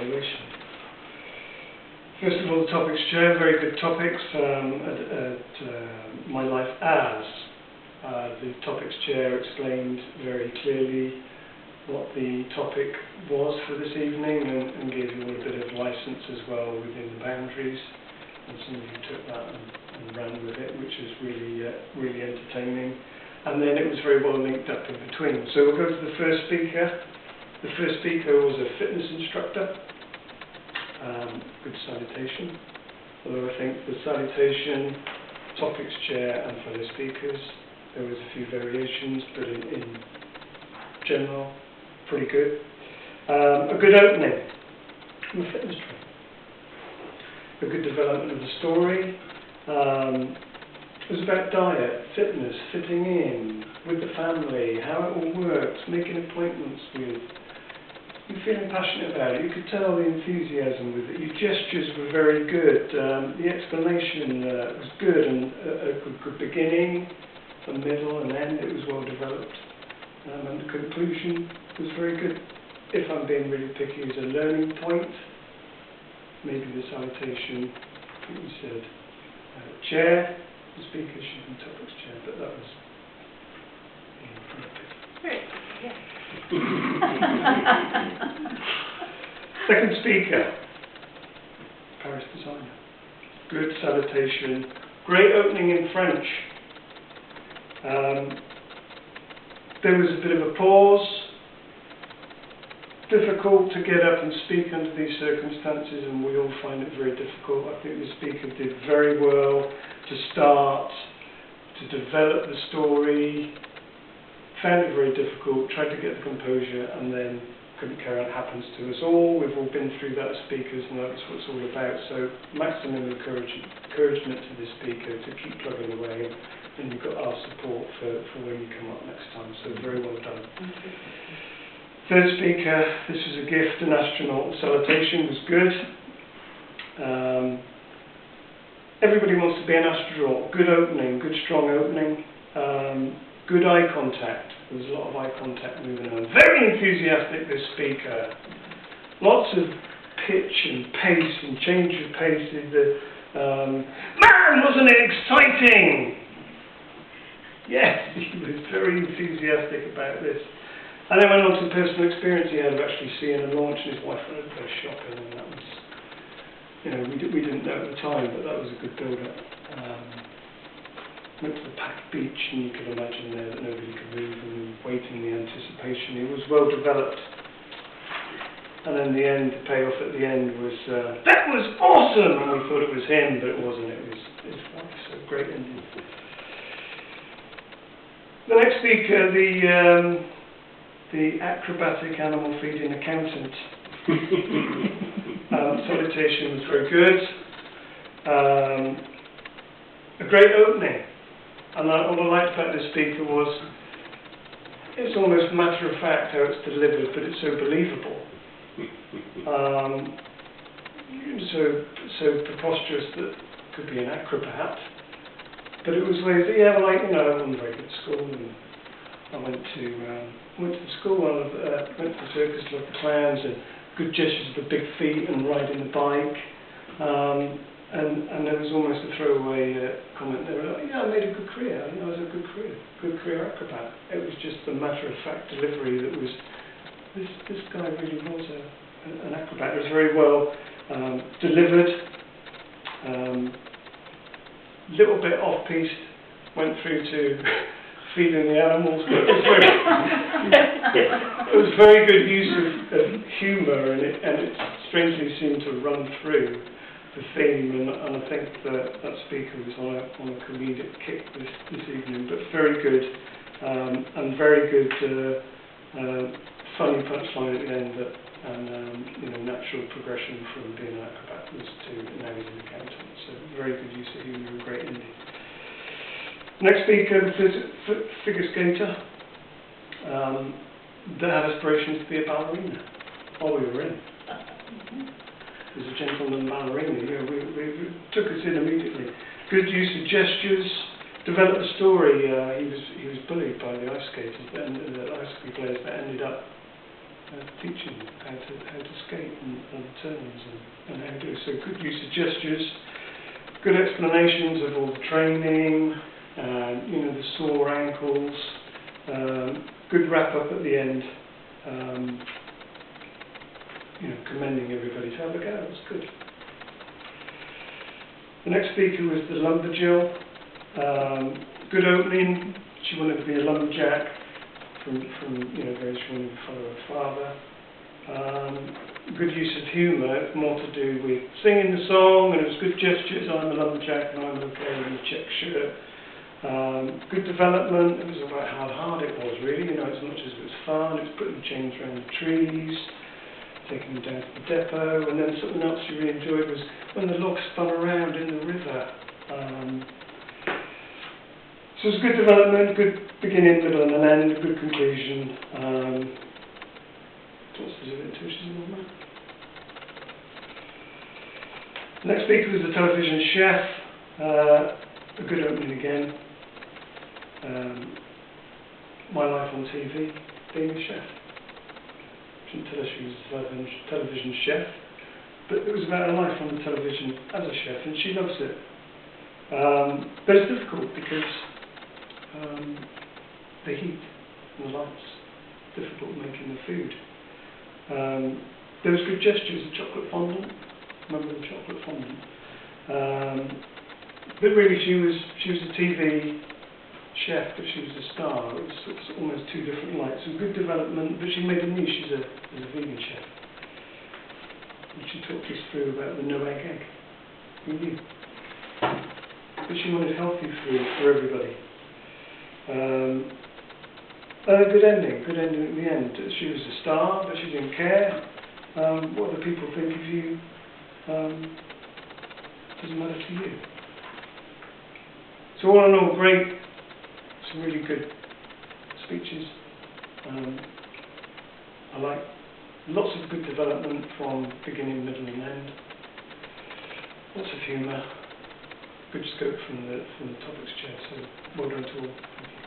evaluation. First of all, the topics chair, very good topics. My Life As. The topics chair explained very clearly what the topic was for this evening and gave you all a bit of license as well within the boundaries. And some of you took that and ran with it, which is really entertaining. And then it was very well linked up in between. So we'll go to the first speaker. The first speaker was a fitness instructor. Good salutation. Although I think the salutation, topics chair and fellow speakers, there was a few variations, but in general, pretty good. A good opening from a fitness trainer. A good development of the story. It was about diet, fitness, fitting in, with the family, how it all works, making appointments with. You're feeling passionate about it. You could tell the enthusiasm with it. Your gestures were very good. The explanation was good, and a good beginning, a middle, and end. It was well developed. And the conclusion was very good. If I'm being really picky, as a learning point, maybe the salutation, I think we said, chair, the speaker should be topics chair, but that was inappropriate. Yeah. Second speaker, Paris designer. Good salutation, great opening in French. There was a bit of a pause. Difficult to get up and speak under these circumstances, and we all find it very difficult. I think the speaker did very well to start, to develop the story. Found it very difficult, tried to get the composure, and then couldn't carry on. It happens to us all. We've all been through that as speakers, and that's what it's all about. So maximum encouragement to the speaker to keep plugging away, and you've got our support for when you come up next time. So very well done. Third speaker, this was a gift, an astronaut. Salutation was good. Everybody wants to be an astronaut. Good opening, good strong opening. Good eye contact. There was a lot of eye contact moving on. Very enthusiastic, this speaker. Lots of pitch and pace and change of pace. Man, wasn't it exciting? Yes, he was very enthusiastic about this. And then went on to personal experience he had of actually seeing a launch, and his wife went to go shopping, and that was, we didn't know at the time, but that was a good build-up. Went to the packed beach, and you can imagine there that nobody could move, and waiting the anticipation. It was well developed. And then the end, the payoff at the end was, that was awesome! And we thought it was him, but it wasn't. It was his wife, so great ending. The next speaker, the acrobatic animal feeding accountant. Salutation was very good. A great opening. And what I liked about this speaker was it's almost matter of fact how it's delivered, but it's so believable. So preposterous that it could be an acrobat. But it was ways that, I wasn't very good at school, and I went to the school, went to the circus, loved the clowns, and good gestures of the big feet and riding the bike. And there was almost a throwaway comment there, I made a good career. I was a good career acrobat. It was just the matter-of-fact delivery that was, this guy really was an acrobat. It was very well delivered, little bit off-piste, went through to feeding the animals, but it was very good use of humour, and it strangely seemed to run through the theme, and I think that speaker was on a comedic kick this evening, but very good, and very good funny punchline at the end, and natural progression from being an acrobat was to now he's an accountant, so very good use of humour and great ending. Next speaker, the figure skater, that had aspirations to be a ballerina while we were in. As a gentleman ballerina, we took us in immediately. Good use of gestures, developed the story. He was bullied by the ice skaters, the ice hockey players that ended up teaching how to skate and turns and how to do it. So good use of gestures, good explanations of all the training, the sore ankles, good wrap up at the end, commending everybody to have a go. It was good. The next speaker was the lumberjill. Good opening. She wanted to be a lumberjack from very she wanted to follow her father. Good use of humour, more to do with singing the song, and it was good gestures. I'm a lumberjack and I'm okay in a check shirt. Good development. It was about how hard it was, really. As much as it was fun, it was putting chains around the trees, taking them down to the depot, and then something else she really enjoyed was when the log spun around in the river. So it was good development, good beginning, middle and an end, good conclusion. What's to do with intuition on that? The next speaker was the television chef. A good opening again. My life on TV, being a chef. Shouldn't tell her she was a television chef, but it was about her life on the television as a chef, and she loves it. But it's difficult because the heat and the lights, difficult making the food. There was good gestures of chocolate fondant. Remember the chocolate fondant? But really, she was a TV chef, but she was a star. It was almost two different lights. So good development, but she made a niche as a vegan chef. And she talked us through about the no-egg egg. We knew. But she wanted healthy food for everybody. A good ending at the end. She was a star, but she didn't care. What other people think of you doesn't matter to you. So all in all, great. Some really good speeches. I like lots of good development from beginning, middle and end. Lots of humour. Good scope from the topics chair. So well done to all. Thank you.